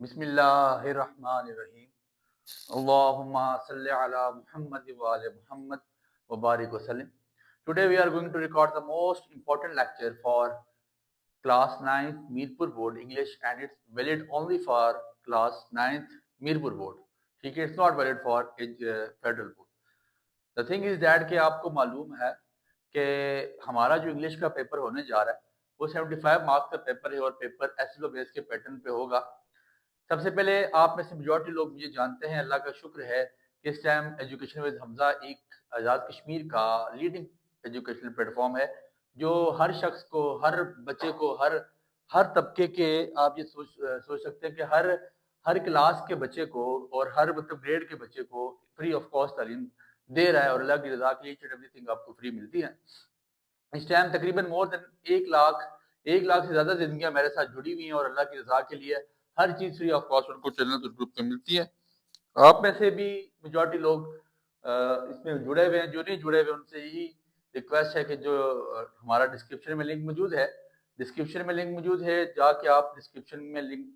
बिस्मिल्लाहिर्रहमानिर्रहीम। अल्लाहुम्मा सल्लि अला मुहम्मद व आले मुहम्मद व बारिक वसल्लम। Today we are going to record the most important lecture for class 9th Mirpur board English, and it's valid only for class 9th Mirpur board. ठीक है, it's not valid for federal board. The thing is that कि आपको मालूम है कि हमारा जो English का पेपर होने जा रहा है वो 75 मार्क्स का पेपर है और पेपर एसएलओ बेस के पैटर्न पे होगा। सबसे पहले आप में से मेजॉरिटी लोग मुझे जानते हैं, अल्लाह का शुक्र है कि इस टाइम एजुकेशन विद हमजा एक आज़ाद कश्मीर का लीडिंग एजुकेशनल प्लेटफॉर्म है, जो हर शख्स को, हर बच्चे को, हर तबके के, आप ये सोच सकते हैं कि हर क्लास के बच्चे को और हर मतलब ग्रेड के बच्चे को फ्री ऑफ कॉस्ट तालीम दे रहा है और अल्लाह की रज़ा के लिए ईच एंड एवरीथिंग आपको फ्री मिलती है। इस टाइम तकरीबन मोर देन 1 लाख से ज़्यादा ज़िंदगियाँ मेरे साथ जुड़ी हुई हैं और अल्लाह की रज़ा के लिए हर चीज़ फ्री ऑफ कॉस्ट उनको चैनल और ग्रुप पे मिलती है। आप में से भी मेजॉरिटी लोग इसमें जुड़े हुए हैं, जो नहीं जुड़े हुए उनसे यही रिक्वेस्ट है कि जो हमारा डिस्क्रिप्शन में लिंक मौजूद है, जाके आप डिस्क्रिप्शन में लिंक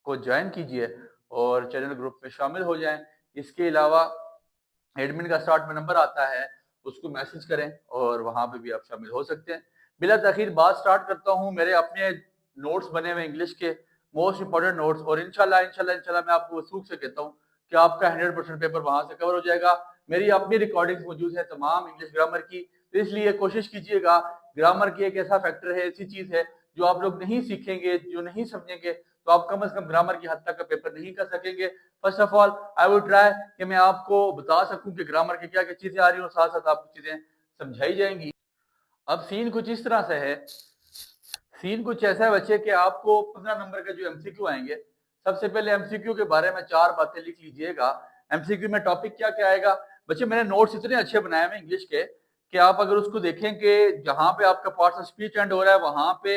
को ज्वाइन कीजिए और चैनल ग्रुप में शामिल हो जाएं। इसके अलावा एडमिन का स्टार्ट में नंबर आता है, उसको मैसेज करें और वहां पे भी आप शामिल हो सकते हैं। बिला ताखीर बात स्टार्ट करता हूँ। मेरे अपने नोट्स बने हुए इंग्लिश के, मोस्ट इंपॉर्टेंट नोट्स, और इंशाल्लाह मैं आपको वसूख से कहता हूँ कि आपका 100% पेपर वहां से कवर हो जाएगा। मेरी अपनी रिकॉर्डिंग्स मौजूद है तमाम इंग्लिश ग्रामर की, तो इसलिए कोशिश कीजिएगा। ग्रामर की एक ऐसा फैक्टर है, ऐसी चीज है जो आप लोग नहीं सीखेंगे, जो नहीं समझेंगे, तो आप कम से कम ग्रामर की हद तक का पेपर नहीं कर सकेंगे। First of all I would try कि मैं आपको बता सकूं कि ग्रामर की क्या क्या चीजें आ रही हैं और साथ साथ आपको चीजें समझाई जाएंगी। अब सीन कुछ इस तरह से है, सीन कुछ ऐसा है बच्चे कि आपको 15 नंबर के जो एमसीक्यू आएंगे, सबसे पहले एमसीक्यू के बारे में 4 बातें लिख लीजिएगा। एमसीक्यू में टॉपिक क्या क्या आएगा। बच्चे मैंने नोट्स इतने अच्छे बनाए हैं इंग्लिश के कि आप अगर उसको देखें कि जहां पे आपका पार्ट्स ऑफ स्पीच एंड हो रहा है वहां पे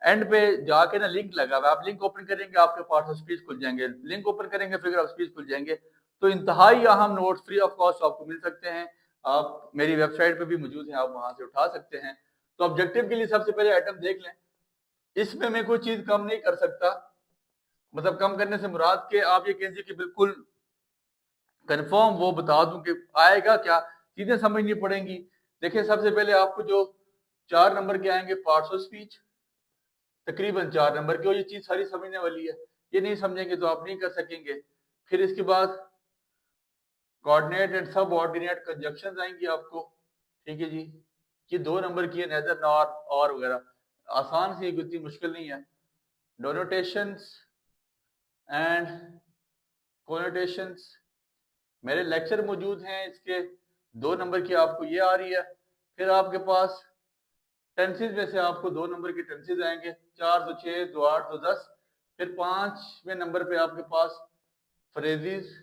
एंड पे जाके ना लिंक लगा हुआ है, आप लिंक ओपन करेंगे आपके पार्ट्स ऑफ स्पीच खुल जाएंगे, लिंक ओपन करेंगे फिगर ऑफ स्पीच खुल जाएंगे। तो इंतहाई अहम नोट्स फ्री ऑफ कॉस्ट आपको मिल सकते हैं। आप मेरी वेबसाइट पे भी मौजूद हैं, आप वहां से उठा सकते हैं। तो ऑब्जेक्टिव के लिए सबसे पहले आइटम देख लें। इसमें मैं कोई चीज कम नहीं कर सकता, मतलब कम करने से मुराद के आप ये कीजिए कि बिल्कुल कंफर्म वो बता दूं कि आएगा क्या, चीजें समझनी पड़ेंगी। देखिए सबसे पहले आपको जो 4 नंबर के आएंगे पार्ट्स ऑफ स्पीच, तकरीबन 4 नंबर के, और ये चीज सारी समझने वाली है, ये नहीं समझेंगे तो आप नहीं कर सकेंगे। फिर इसके बाद कोऑर्डिनेट एंड सब ऑर्डिनेट कंजक्शन आएंगी आपको, ठीक है जी। ये 2 नंबर की है, नेदर नॉर और वगैरह, आसान सी, इतनी मुश्किल नहीं है। डोनोटेशंस एंड कोनोटेशंस, मेरे लेक्चर मौजूद हैं इसके। 2 नंबर की आपको ये आ रही है। फिर आपके पास टेंसेज में से आपको 2 नंबर के टेंसेज आएंगे, 4 तो 6 2 8 तो 10। फिर 5वें नंबर पे आपके पास phrases,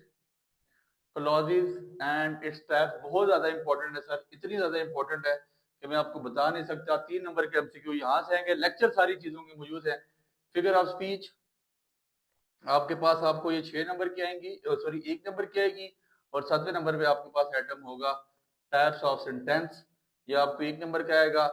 clauses and its type. बहुत ज्यादा इंपॉर्टेंट है सर, इतनी ज्यादा इंपॉर्टेंट है कि मैं आपको बता नहीं सकता। 3 नंबर के एमसीक्यू यहाँ से आएंगे, लेक्चर सारी चीजों की मौजूद है। फिगर ऑफ स्पीच आपके पास, आपको ये 6 नंबर की आएंगी, सॉरी 1 नंबर की आएगी, और 7वें नंबर पे आपके पास आइटम होगा टाइप्स ऑफ सेंटेंस, ये आपको 1 नंबर का आएगा।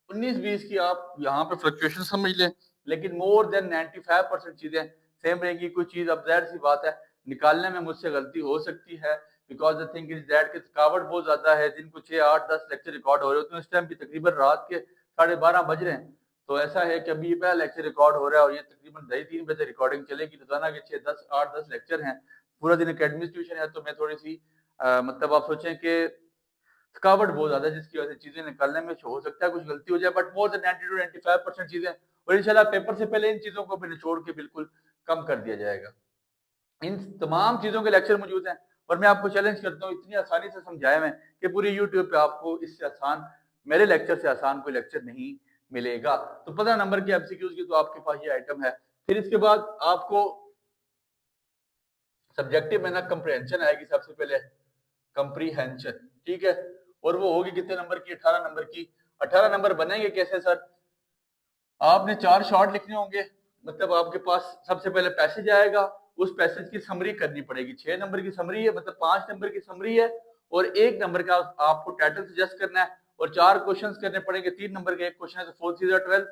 19-20 की आप यहाँ पे फ्लक्चुएशन समझ लें, लेकिन मोर देन 95% चीजें सेम रहेंगी। कोई चीज अब जाहिर सी बात है निकालने में मुझसे गलती हो सकती है, because the thing is that कि थकावट बहुत ज्यादा है। दिन को 6 8 10 लेक्चर रिकॉर्ड हो रहे होते हैं, इस टाइम भी तकरीबन रात के 12:30 बज रहे हैं। तो ऐसा है कि अभी ये पहला लेक्चर रिकॉर्ड हो रहा है और ये तकरीबन 2:30 बजे रिकॉर्डिंग चलेगी। रोजाना के 6 10 8 10 लेक्चर हैं, पूरा दिन एकेडमिक है। तो मैं थोड़ी सी मतलब आप सोचें कि थकावट बहुत ज्यादा है, जिसकी वजह से चीजें निकालने में हो सकता है कुछ गलती हो जाए, बट मोर देन 90 to 95% चीजें, और इंशाल्लाह पेपर से पहले इन चीजों को भी निचोड़ के बिल्कुल कम कर दिया जाएगा। इन तमाम चीजों के लेक्चर मौजूद हैं और मैं आपको चैलेंज करता हूँ, इतनी आसानी से समझाया मैं कि पूरी यूट्यूब पे आपको इससे आसान, मेरे लेक्चर से आसान कोई लेक्चर नहीं मिलेगा। तो 15 नंबर की एमसीक्यूज की तो आपके पास ये आइटम है। फिर इसके बाद आपको सब्जेक्टिव में ना कंप्रहेंशन आएगी सबसे पहले, कंप्रीहेंशन, ठीक है। और वो होगी कितने नंबर की, 18 नंबर की। 18 नंबर बनेंगे कैसे सर, आपने 4 शॉर्ट लिखने होंगे। मतलब आपके पास सबसे पहले पैसेज आएगा, उस पैसेज की समरी करनी पड़ेगी। 6 नंबर की समरी है, मतलब 5 नंबर की समरी है, और 1 नंबर का आपको टाइटल सजेस्ट करना है, और 4 क्वेश्चंस करने पड़ेंगे। 3 नंबर का 1 क्वेश्चन है, तो 4 3 12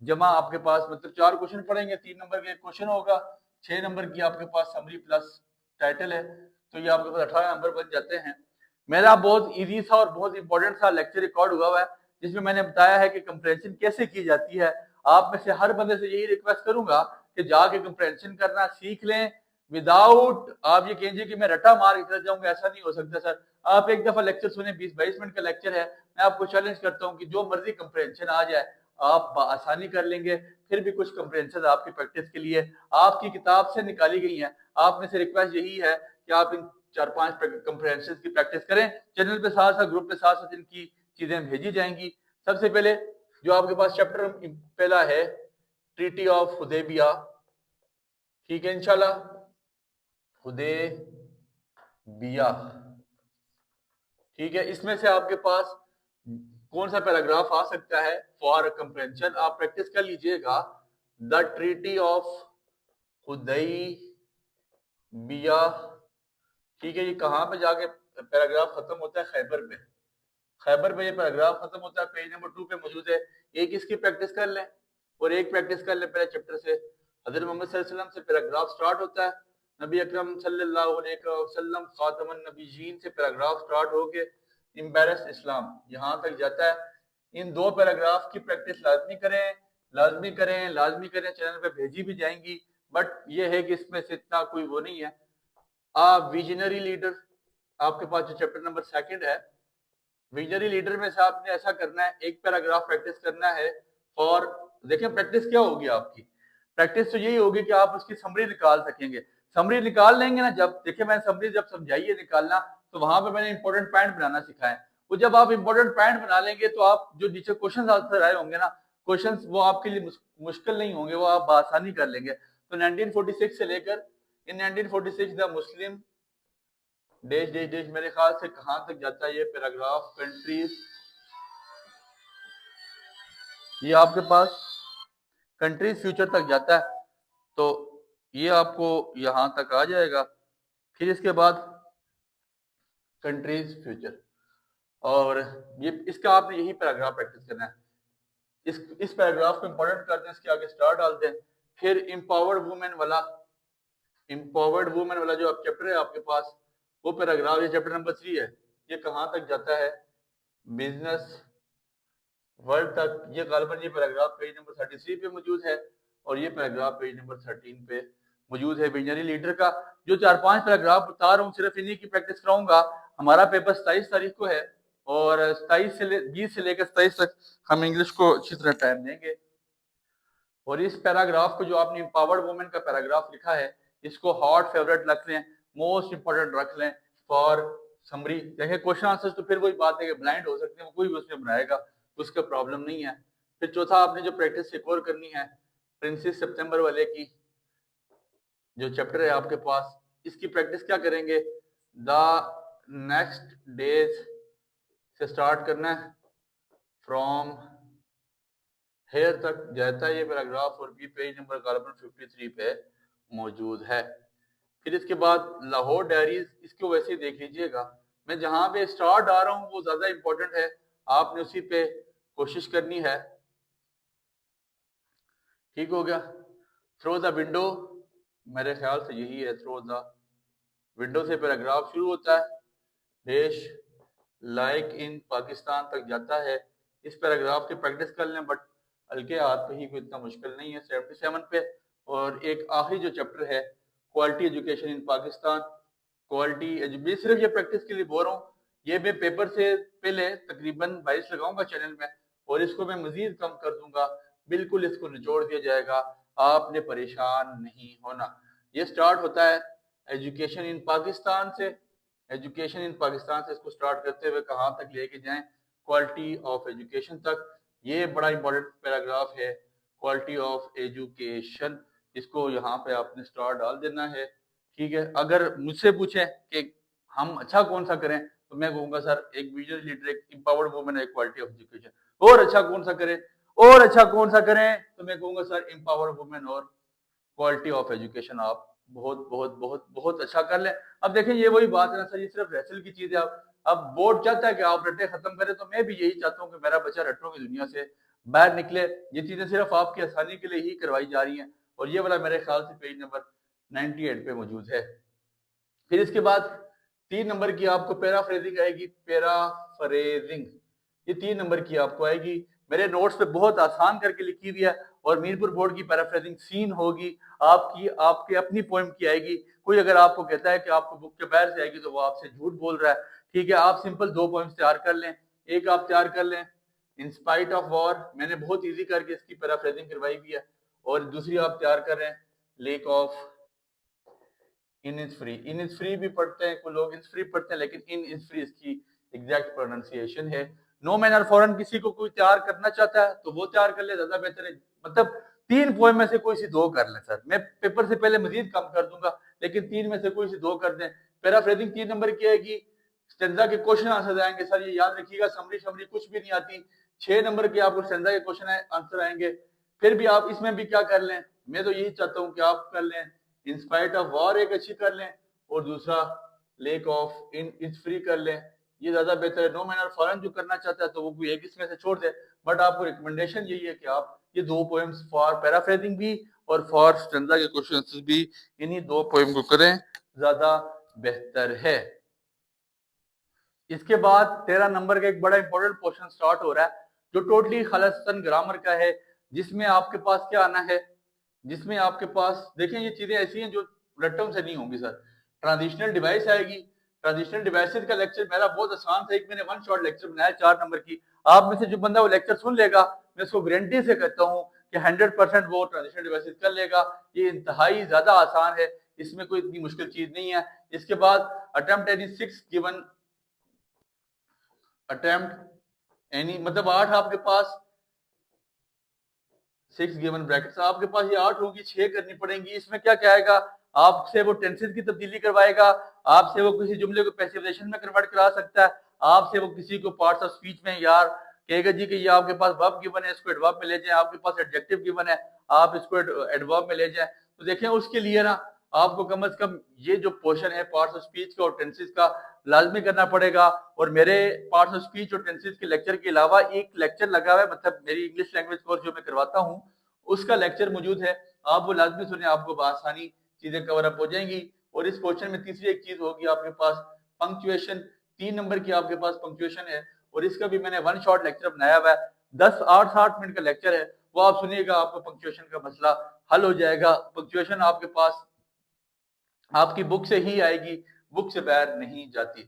जमा आपके पास मतलब 4 क्वेश्चन पड़ेंगे, 3 नंबर का 1 क्वेश्चन होगा, 6 नंबर की आपके पास समरी प्लस टाइटल है, तो ये आपके पास 18 नंबर बन जाते हैं। मेरा बहुत इजी सा और बहुत इंपॉर्टेंट सा लेक्चर रिकॉर्ड हुआ है जिसमें मैंने बताया है कि कंप्रेंशन कैसे की जाती है। आप में से हर बंदे से यही रिक्वेस्ट करूंगा कि जाके कंप्रेंशन करना सीख लें। विदाउट आप ये कहिए कि मैं रट्टा मार के चला जाऊंगा, ऐसा नहीं हो सकता सर। आप एक दफा लेक्चर सुने, 20-22 मिनट का लेक्चर है। मैं आपको चैलेंज करता हूँ कि जो मर्जी कंप्रेंशन आ जाए आप आसानी कर लेंगे। फिर भी कुछ कंप्रेंशन आपकी प्रैक्टिस के लिए आपकी किताब से निकाली गई हैं। आप में से रिक्वेस्ट यही है कि आप इन 4-5 कंप्रेंशन की प्रैक्टिस करें। चैनल पे साथ साथ, ग्रुप पे साथ साथ इनकी चीजें भेजी जाएंगी। सबसे पहले जो आपके पास चैप्टर पहला है, ट्रीटी ऑफ हुदैबिया, ठीक है इंशाल्लाह, हुदैबिया, ठीक है। इसमें से आपके पास कौन सा पैराग्राफ आ सकता है फॉर कंप्रेंशन, आप प्रैक्टिस कर लीजिएगा। द ट्रीटी ऑफ हुदैबिया, ठीक है। ये कहाँ पे जाके पैराग्राफ खत्म होता है? खैबर पे। खैबर पे ये पैराग्राफ खत्म होता है, पेज नंबर 2 पे मौजूद है। एक इसकी प्रैक्टिस कर लें और एक प्रैक्टिस कर लें पहले चैप्टर से। हजरत मोहम्मद सल्लल्लाहु अलैहि वसल्लम से पैराग्राफ स्टार्ट होता है, नबी अकरम सल्लल्लाहु अलैहि वसल्लम खातमुन नबीयीन से पैराग्राफ स्टार्ट होके एम्बैरस इस्लाम यहाँ तक जाता है। इन दो पैराग्राफ की प्रैक्टिस लाजमी करें, लाजमी करें, लाजमी करें। चैनल पे भेजी भी जाएंगी, बट ये है कि इसमें से इतना कोई वो नहीं है। विजनरी लीडर आपके पास जो चैप्टर नंबर 2 है, विजनरी लीडर में से आपने ऐसा करना है, एक पैराग्राफ प्रैक्टिस करना है। और देखिए प्रैक्टिस क्या होगी आपकी, प्रैक्टिस तो यही होगी कि आप उसकी समरी निकाल सकेंगे। समरी निकाल लेंगे ना, जब देखिए मैंने समरी जब समझाई है निकालना, तो वहां पे मैंने इंपॉर्टेंट पॉइंट बनाना सिखाया है। वो जब आप इंपॉर्टेंट पॉइंट बना लेंगे तो आप जो नीचे क्वेश्चन आंसर आए होंगे ना, क्वेश्चन वो आपके लिए मुश्किल नहीं होंगे, वो आप आसानी कर लेंगे। तो 1946 से लेकर इन 1946 the Muslim dash dash dash, मेरे ख्याल से कहां तक जाता है ये पैराग्राफ, कंट्रीज, ये आपके पास कंट्रीज फ्यूचर तक जाता है, तो ये आपको यहां तक आ जाएगा। फिर इसके बाद कंट्रीज फ्यूचर, और ये इसका आपने यही पैराग्राफ प्रैक्टिस करना है। इस पैराग्राफ को इंपॉर्टेंट कर दें, इसके आगे स्टार डाल दें। फिर एम्पावर्ड वुमेन वाला, एम्पावर्ड वुमेन वाला जो चैप्टर है आपके पास, वो पैराग्राफ, ये चैप्टर नंबर 3 है, ये कहां तक जाता है? बिजनेस वर्ल्ड तक। ये गालिबन ये पैराग्राफ पेज नंबर 33 पे मौजूद है, और ये पैराग्राफ पेज नंबर 13 पे मौजूद है विजनरी लीडर का। जो 4-5 पैराग्राफ बता रहा हूँ सिर्फ इन्हीं की प्रैक्टिस कराऊंगा। हमारा पेपर 27 तारीख को है, और 20 से लेकर 27 तक हम इंग्लिश को अच्छी तरह टाइम देंगे। और इस पैराग्राफ को जो आपने एम्पावर्ड वुमेन का पैराग्राफ लिखा है, इसको हॉट फेवरेट रख लें, मोस्ट इंपोर्टेंट रख लें फॉर समरी। देखिए क्वेश्चन आंसर तो फिर वही बात है कि ब्लाइंड हो सकते हैं, कोई भी उसमें बनाएगा, उसका प्रॉब्लम नहीं है। फिर चौथा आपने जो प्रैक्टिस एक और करनी है, प्रिंसेस सितंबर वाले की जो चैप्टर है आपके पास, इसकी प्रैक्टिस क्या करेंगे? द नेक्स्ट डेज से स्टार्ट करना है, फ्रॉम हेयर तक जाता है ये पैराग्राफ, और भी पेज नंबर गालिबन 53 पे मौजूद है। फिर इसके बाद लाहौर डायरीज, इसको वैसे ही देख लीजिएगा। मैं जहां पे स्टार्ट आ रहा हूँ वो ज्यादा इंपॉर्टेंट है, आपने उसी पे कोशिश करनी है। ठीक हो गया। थ्रो द विंडो, मेरे ख्याल से यही है, थ्रो द विंडो से पैराग्राफ शुरू होता है, देश लाइक इन पाकिस्तान तक जाता है। इस पैराग्राफ की प्रैक्टिस कर लें, बट हल्के हाथ पे ही, कोई इतना मुश्किल नहीं है, 77 पे। और एक आखिरी जो चैप्टर है, quality education in Pakistan, quality education, सिर्फ ये प्रैक्टिस के लिए बोल रहा हूँ। ये मैं पेपर से पहले तकरीबन 22 लगाऊंगा चैनल में, और इसको मैं मजीद कम कर दूंगा, बिल्कुल इसको निचोड़ दिया जाएगा, आपने परेशान नहीं होना। ये स्टार्ट होता है एजुकेशन इन पाकिस्तान से, एजुकेशन इन पाकिस्तान से इसको स्टार्ट करते हुए कहाँ तक लेके जाएं? क्वालिटी ऑफ एजुकेशन तक। ये बड़ा इंपॉर्टेंट पैराग्राफ है, क्वालिटी ऑफ एजुकेशन, इसको यहाँ पे आपने स्टार डाल देना है। ठीक है। अगर मुझसे पूछें कि हम अच्छा कौन सा करें, तो मैं कहूँगा सर एक विजनरी लीडर, एक एम्पावर्ड वुमेन, एक क्वालिटी ऑफ एजुकेशन। और अच्छा कौन सा करें, और अच्छा कौन सा करें, तो मैं कहूँगा सर एम्पावर्ड वुमेन और क्वालिटी ऑफ एजुकेशन आप बहुत बहुत बहुत बहुत अच्छा कर लें। अब देखें ये वही बात है ना सर, ये सिर्फ रैसल की चीज है। अब बोर्ड चाहता है कि आप रट्टे खत्म करें, तो मैं भी यही चाहता हूँ कि मेरा बच्चा रट्टों की दुनिया से बाहर निकले। ये चीजें सिर्फ आपकी आसानी के लिए ही करवाई जा रही हैं। और ये वाला मेरे ख्याल से पेज नंबर 98 पे मौजूद है। फिर इसके बाद 3 नंबर की आपको पैराफ्रेजिंग आएगी। पैराफ्रेजिंग ये 3 नंबर की आपको आएगी। मेरे नोट्स पे बहुत आसान करके लिखी हुई है। और मीरपुर बोर्ड की पैराफ्रेजिंग सीन होगी आपकी, आपके अपनी पोएम की आएगी। कोई अगर आपको कहता है कि आपको बुक के बाहर से आएगी तो वो आपसे झूठ बोल रहा है। ठीक है, आप सिंपल 2 पोएम्स तैयार कर लें। एक आप तैयार कर लें इन स्पाइट ऑफ वॉर, मैंने बहुत इजी करके इसकी पैराफ्रेजिंग करवाई हुई है। और दूसरी आप तैयार कर रहे हैं lake of in is free. In is free भी पढ़ते हैं कुछ लोग, इन फ्री पढ़ते हैं, लेकिन इन इज फ्री इसकी एग्जैक्ट प्रोनाउंसिएशन है। नो मैन आर फॉरेन किसी को कोई तैयार करना चाहता है तो वो तैयार कर ले, ज्यादा बेहतर है। मतलब 3 पोएम में से कोई सी 2 कर लें सर, मैं पेपर से पहले मजीद कम कर दूंगा, लेकिन 3 में से कोई सी 2 कर दें। पैराफ्रेजिंग 3 नंबर की आएगी। स्टेंजा के क्वेश्चन आंसर आएंगे सर, ये याद रखिएगा, समरी समरी कुछ भी नहीं आती। 6 नंबर के आपको स्टेंजा के क्वेश्चन आंसर आएंगे। फिर भी आप इसमें भी क्या कर लें, मैं तो यही चाहता हूँ कि आप कर लें इन स्पाइट ऑफ वॉर एक अच्छी कर लें, और दूसरा lake of in is free कर लें, ये ज्यादा बेहतर है। नो मैन आर फॉरेन जो करना चाहता है तो वो कोई एक इसमें से छोड़ दे। बट आपको रिकमेंडेशन यही है कि आप ये 2 पोएम्स फॉर पैराफ्रेजिंग भी और फॉर स्टेंजा के क्वेश्चन भी इन्हीं 2 पोएम को करें, ज्यादा बेहतर है। इसके बाद 13 नंबर का एक बड़ा इंपॉर्टेंट क्वेश्चन स्टार्ट हो रहा है जो टोटली खालिस्तान ग्रामर का है, जिसमें आपके पास क्या आना है, जिसमें आपके पास देखें ये चीजें ऐसी हैं जो रट्टों से नहीं होंगी सर। ट्रांजिशनल डिवाइस आएगी। ट्रांजिशनल डिवाइसेस का लेक्चर मेरा बहुत आसान था, एक मैंने वन शॉट लेक्चर बनाया 4 नंबर की। आप में से जो बंदा वो लेक्चर सुन लेगा, मैं उसको गारंटी से कहता हूँ कि 100% वो ट्रांजिशनल डिवाइसेस कर लेगा। ये इंतहाई ज्यादा आसान है, इसमें कोई इतनी मुश्किल चीज नहीं है। इसके बाद attempt any 6 given attempt any, मतलब 8 आपके पास 6 गिवन ब्रैकेट्स आपके पास ये 8 होगी, 6 करनी पड़ेंगी। इसमें क्या क्या आएगा, आपसे वो टेंसेस की तब्दीली करवाएगा, आपसे वो किसी जुमले को पैसिफिकेशन में कन्वर्ट करा सकता है, आपसे वो किसी को पार्ट्स ऑफ स्पीच में यार कहेगा जी कि ये आपके पास वर्ब गिवन है, इसको एडवर्ब में ले जाएं, आपके पास एडजेक्टिव गिवन है, आप इसको एडवर्ब में ले जाएं। तो देखें उसके लिए ना आपको कम से कम ये जो पोर्शन है पार्ट्स ऑफ स्पीच का और टेंसेस का लाजमी करना पड़ेगा। और मेरे पार्ट्स ऑफ स्पीच और टेंसेस के लेक्चर के अलावा एक लेक्चर लगा हुआ है, मतलब मेरी इंग्लिश लैंग्वेज कोर्स जो मैं करवाता हूँ उसका लेक्चर मौजूद है, आप वो लाजमी सुने, आपको आसानी चीजें कवर अप हो जाएंगी। और इस क्वेश्चन में तीसरी एक चीज होगी आपके पास पंक्चुएशन। 3 नंबर की आपके पास पंक्चुएशन है और इसका भी मैंने वन शॉट लेक्चर बनाया हुआ है, 10-8 मिनट का लेक्चर है, वो आप सुनिएगा, आपको पंक्चुएशन का मसला हल हो जाएगा। पंक्चुएशन आपके पास आपकी बुक से ही आएगी, बुक से बाहर नहीं जाती।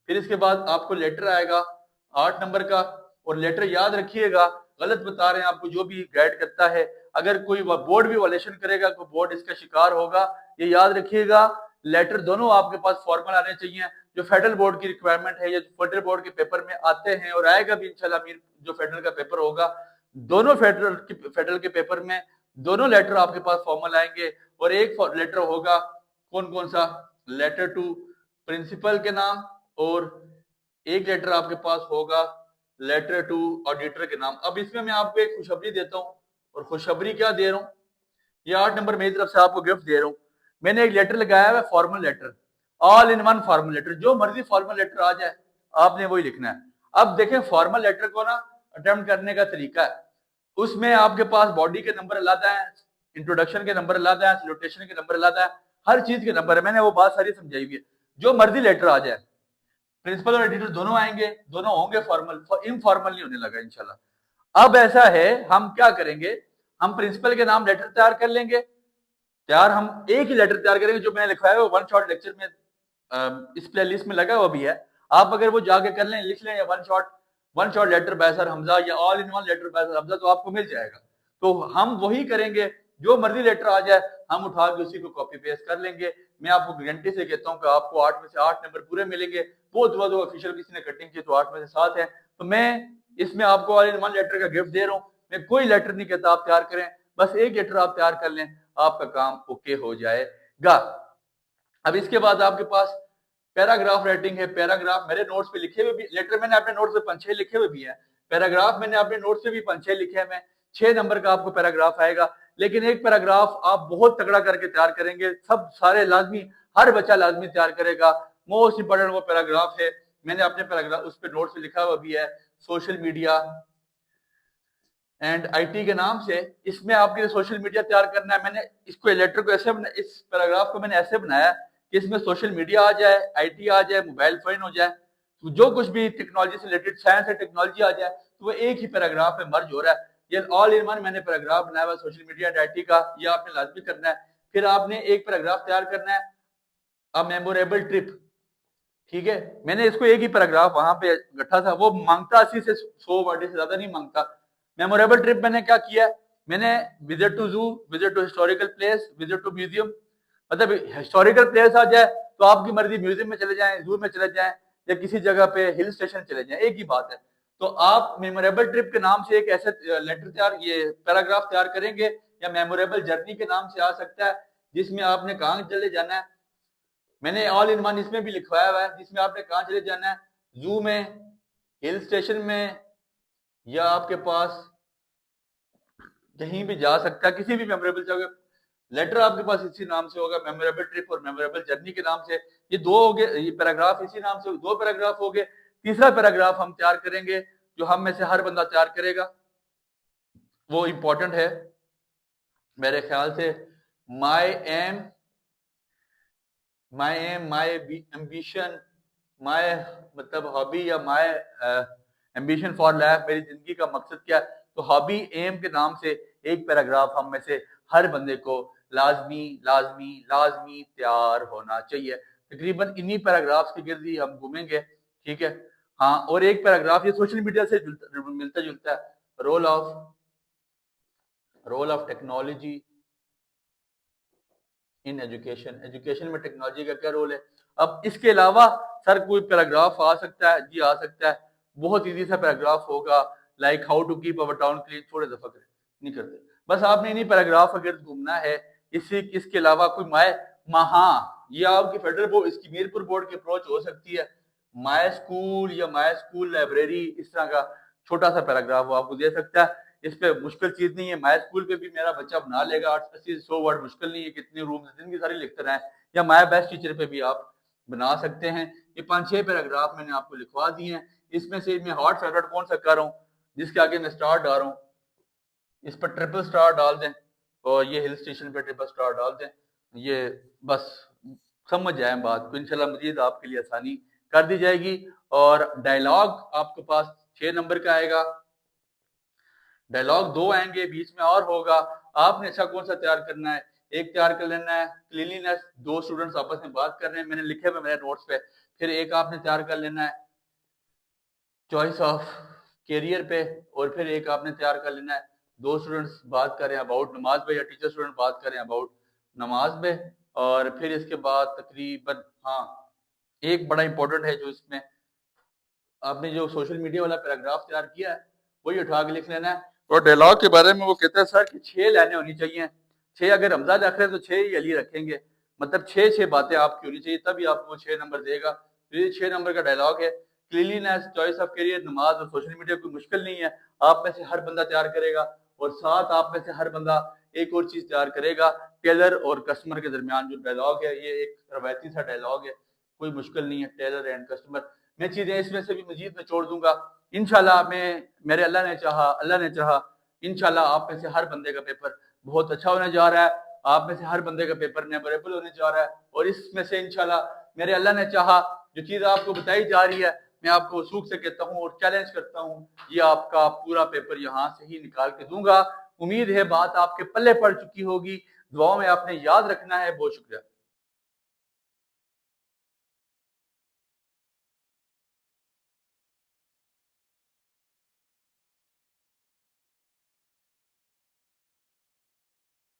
फिर इसके बाद आपको लेटर आएगा 8 नंबर का, और लेटर याद रखिएगा, गलत बता रहे हैं आपको जो भी गाइड करता है, अगर कोई बोर्ड भी वायलेशन करेगा तो बोर्ड इसका शिकार होगा। ये याद रखिएगा, लेटर दोनों आपके पास फॉर्मल आने चाहिए, जो फेडरल बोर्ड की रिक्वायरमेंट है, या फेडरल बोर्ड के पेपर में आते हैं और आएगा भी इंशाल्लाह। जो फेडरल का पेपर होगा, दोनों फेडरल के पेपर में दोनों लेटर आपके पास फॉर्मल आएंगे। और एक लेटर होगा कौन कौन सा, लेटर टू प्रिंसिपल के नाम, और एक लेटर आपके पास होगा लेटर टू ऑडिटर के नाम। अब इसमें मैं आपको एक खुशखबरी देता हूँ, और खुशखबरी क्या दे रहा हूँ, ये 8 नंबर मेरी तरफ से आपको गिफ्ट दे रहा हूँ। मैंने एक लेटर लगाया है formal letter, all in one formal letter, जो मर्जी फॉर्मल लेटर आ जाए आपने वही लिखना है। अब देखें फॉर्मल लेटर को ना अटेम्प्ट करने का तरीका है, उसमें आपके पास बॉडी के नंबर अलग है, इंट्रोडक्शन के नंबर अलग है, सैल्यूटेशन के नंबर अलग है, हर चीज के नंबर है, मैंने वो बात सारी समझाई हुई है। जो मर्जी लेटर आ जाए, प्रिंसिपल और एडिटर दोनों आएंगे, दोनों होंगे फॉर्मल, इनफॉर्मल नहीं होने लगा इंशाल्लाह। अब ऐसा है, हम क्या करेंगे, हम प्रिंसिपल के नाम लेटर तैयार कर लेंगे, तैयार हम एक ही लेटर तैयार करेंगे जो मैंने लिखवाया है, वन शॉट लेक्चर में इस प्ले लिस्ट में लगा हुआ भी है, आप अगर वो जाके कर लें, लिख लें one shot letter by sir Hamza या all in one letter by sir Hamza, तो आपको मिल जाएगा। तो हम वही करेंगे, जो मर्जी लेटर आ जाए हम उठा के उसी को कॉपी पेस्ट कर लेंगे। मैं आपको गारंटी से कहता हूँ कि आपको 8 में से 8 नंबर पूरे मिलेंगे। बहुत हुआ तो ऑफिशियल किसी ने कटिंग की तो 8 में से 7 है, तो मैं इसमें आपको ऑल इन वन लेटर का गिफ्ट दे रहा हूँ। मैं कोई लेटर नहीं कहता आप तैयार करें, बस एक लेटर आप तैयार कर लें, आपका काम ओके हो जाएगा। अब इसके बाद आपके पास पैराग्राफ राइटिंग है। पैराग्राफ मेरे नोट्स पे लिखे हुए भी, लेटर मैंने अपने नोट्स पे 5-6 लिखे हुए भी है, पैराग्राफ मैंने अपने नोट्स पे भी 5-6 लिखे हैं। 6 नंबर का आपको पैराग्राफ आएगा, लेकिन एक पैराग्राफ आप बहुत तगड़ा करके तैयार करेंगे, सब सारे लाजमी, हर बच्चा लाजमी तैयार करेगा। मोस्ट इंपॉर्टेंट वो पैराग्राफ है, मैंने अपने पैराग्राफ उस पर नोट्स पे लिखा हुआ भी है, सोशल मीडिया एंड आईटी के नाम से इसमें आपके सोशल मीडिया तैयार करना है। मैंने इसको लेटर को ऐसे इस पैराग्राफ को मैंने ऐसे बनाया कि इसमें सोशल मीडिया आ जाए, आईटी आ जाए, मोबाइल फोन हो जाए, तो जो कुछ भी टेक्नोलॉजी से रिलेटेड साइंस एंड टेक्नोलॉजी आ जाए तो वो एक ही पैराग्राफ में मर्ज हो रहा है। ये ऑल इन वन मैंने पैराग्राफ बनाया हुआ सोशल मीडिया एंड आईटी का, ये आपने लाजमी करना है। फिर आपने एक पैराग्राफ तैयार करना है अ मेमोरेबल ट्रिप, ठीक है। मैंने इसको एक ही पैराग्राफ वहां पे रखा था, वो मांगता 80 से 100 वर्ड से ज्यादा नहीं मांगता। मेमोरेबल ट्रिप मैंने क्या किया, मैंने visit to zoo, visit to historical place, visit to museum, मतलब हिस्टोरिकल प्लेस आ जाए तो आपकी मर्जी म्यूजियम में चले जाएं, जू में चले जाएं, या किसी जगह पे हिल स्टेशन चले जाएं, एक ही बात है। तो आप मेमोरेबल ट्रिप के नाम से एक ऐसे लेटर तैयार, ये पैराग्राफ तैयार करेंगे, या मेमोरेबल जर्नी के नाम से आ सकता है जिसमें आपने कहाँ चले जाना है। मैंने ऑल इन वन इसमें भी लिखवाया हुआ है जिसमें आपने कहाँ चले जाना है, जू में, हिल स्टेशन में, या आपके पास कहीं भी जा सकता है, किसी भी मेमोरेबल जगह। लेटर आपके पास इसी नाम से होगा, मेमोरेबल ट्रिप और मेमोरेबल जर्नी के नाम से। ये दो हो गए, ये पैराग्राफ इसी नाम से दो पैराग्राफ हो गए। तीसरा पैराग्राफ हम तैयार करेंगे जो हम में से हर बंदा तैयार करेगा, वो इंपॉर्टेंट है मेरे ख्याल से। My am, my am, my ambition, my मतलब हॉबी, या माई एम्बिशन फॉर लाइफ, मेरी जिंदगी का मकसद क्या है। तो हॉबी एम के नाम से एक पैराग्राफ हम में से हर बंदे को लाजमी लाजमी लाजमी तैयार होना चाहिए। तकरीबन इन्हीं पैराग्राफ्स के गिर्द ही हम घूमेंगे, ठीक है। हाँ, और एक पैराग्राफ ये सोशल मीडिया से मिलता जुलता है, role of technology in education, education में टेक्नोलॉजी का क्या रोल है। अब इसके अलावा सर कोई पैराग्राफ आ सकता है, जी आ सकता है, बहुत इजी सा पैराग्राफ होगा, like how to keep our town clean, थोड़े दफा नहीं करते, बस आपने इन्हीं पैराग्राफ अगर घूमना है। इसके अलावा कोई हाँ, ये आपकी फेडरल बोर्ड, इसकी मीरपुर बोर्ड की अप्रोच हो सकती है। माय स्कूल या माय स्कूल लाइब्रेरी, इस तरह का छोटा सा पैराग्राफ वो आपको दे सकता है। इस पे मुश्किल चीज नहीं है, माय स्कूल पे भी मेरा बच्चा बना लेगा, 80-100 वर्ड मुश्किल नहीं है, कितने रूम जिंदगी सारी लिखते रहे। या माय बेस्ट टीचर पे भी आप बना सकते हैं। ये 5-6 पैराग्राफ मैंने आपको लिखवा दिए हैं। इसमें से मैं हॉट फेवरेट कौन सा कर रहा हूँ, जिसके आगे मैं स्टार डाल रहा हूँ, इस पर ट्रिपल स्टार डाल दें, और ये हिल स्टेशन पे ट्रिपल स्टार डाल दें। ये बस समझ जाए बात को, इंशाल्लाह मजीद आपके लिए आसानी कर दी जाएगी। और डायलॉग आपके पास 6 नंबर का आएगा, डायलॉग 2 आएंगे, बीच में और होगा। आपने अच्छा कौन सा तैयार करना है, एक तैयार कर लेना है क्लीनलीनेस, 2 स्टूडेंट्स आपस में बात कर रहे हैं, मैंने लिखे हुए मेरे नोट्स पे। फिर एक आपने तैयार कर लेना है चॉइस ऑफ कैरियर पे, और फिर एक आपने तैयार कर लेना है 2 स्टूडेंट्स बात कर रहे हैं अबाउट नमाज पे, या टीचर स्टूडेंट बात कर रहे हैं अबाउट नमाज पे। और फिर इसके बाद तकरीबन, हाँ, एक बड़ा इंपॉर्टेंट है जो इसमें आपने जो सोशल मीडिया वाला पैराग्राफ तैयार किया है वही उठा के लिख लेना है। और डायलॉग के बारे में वो कहता है सर कि 6 लाइनें होनी चाहिए, 6 अगर हमजा रख रहे हैं तो 6 ही अली रखेंगे, मतलब 6 बातें आपकी होनी चाहिए, तभी आपको 6 नंबर देगा। तो ये 6 नंबर का डायलॉग है। क्लीनलीनेस, चॉइस ऑफ करियर, नमाज और सोशल मीडिया कोई मुश्किल नहीं है, आप में से हर बंदा तैयार करेगा। और साथ आप में से हर बंदा एक और चीज तैयार करेगा, टेलर और कस्टमर के दरमियान जो डायलॉग है, ये एक रवायती सा डायलॉग है, कोई मुश्किल नहीं है, टेलर एंड कस्टमर। मैं चीजें इसमें से भी मजीद में छोड़ दूंगा इंशाल्लाह। मेरे अल्लाह ने चाहा इंशाल्लाह आप में से हर बंदे का पेपर बहुत अच्छा होने जा रहा है, आप में से हर बंदे का पेपर मेमोरेबल होने जा रहा है। और इसमें से इंशाल्लाह मेरे अल्लाह ने चाहा जो चीज आपको बताई जा रही है, मैं आपको सूख से कहता हूँ और चैलेंज करता हूँ, ये आपका पूरा पेपर यहाँ से ही निकाल के दूंगा। उम्मीद है बात आपके पल्ले पड़ चुकी होगी, दुआओं में आपने याद रखना है। बहुत शुक्रिया।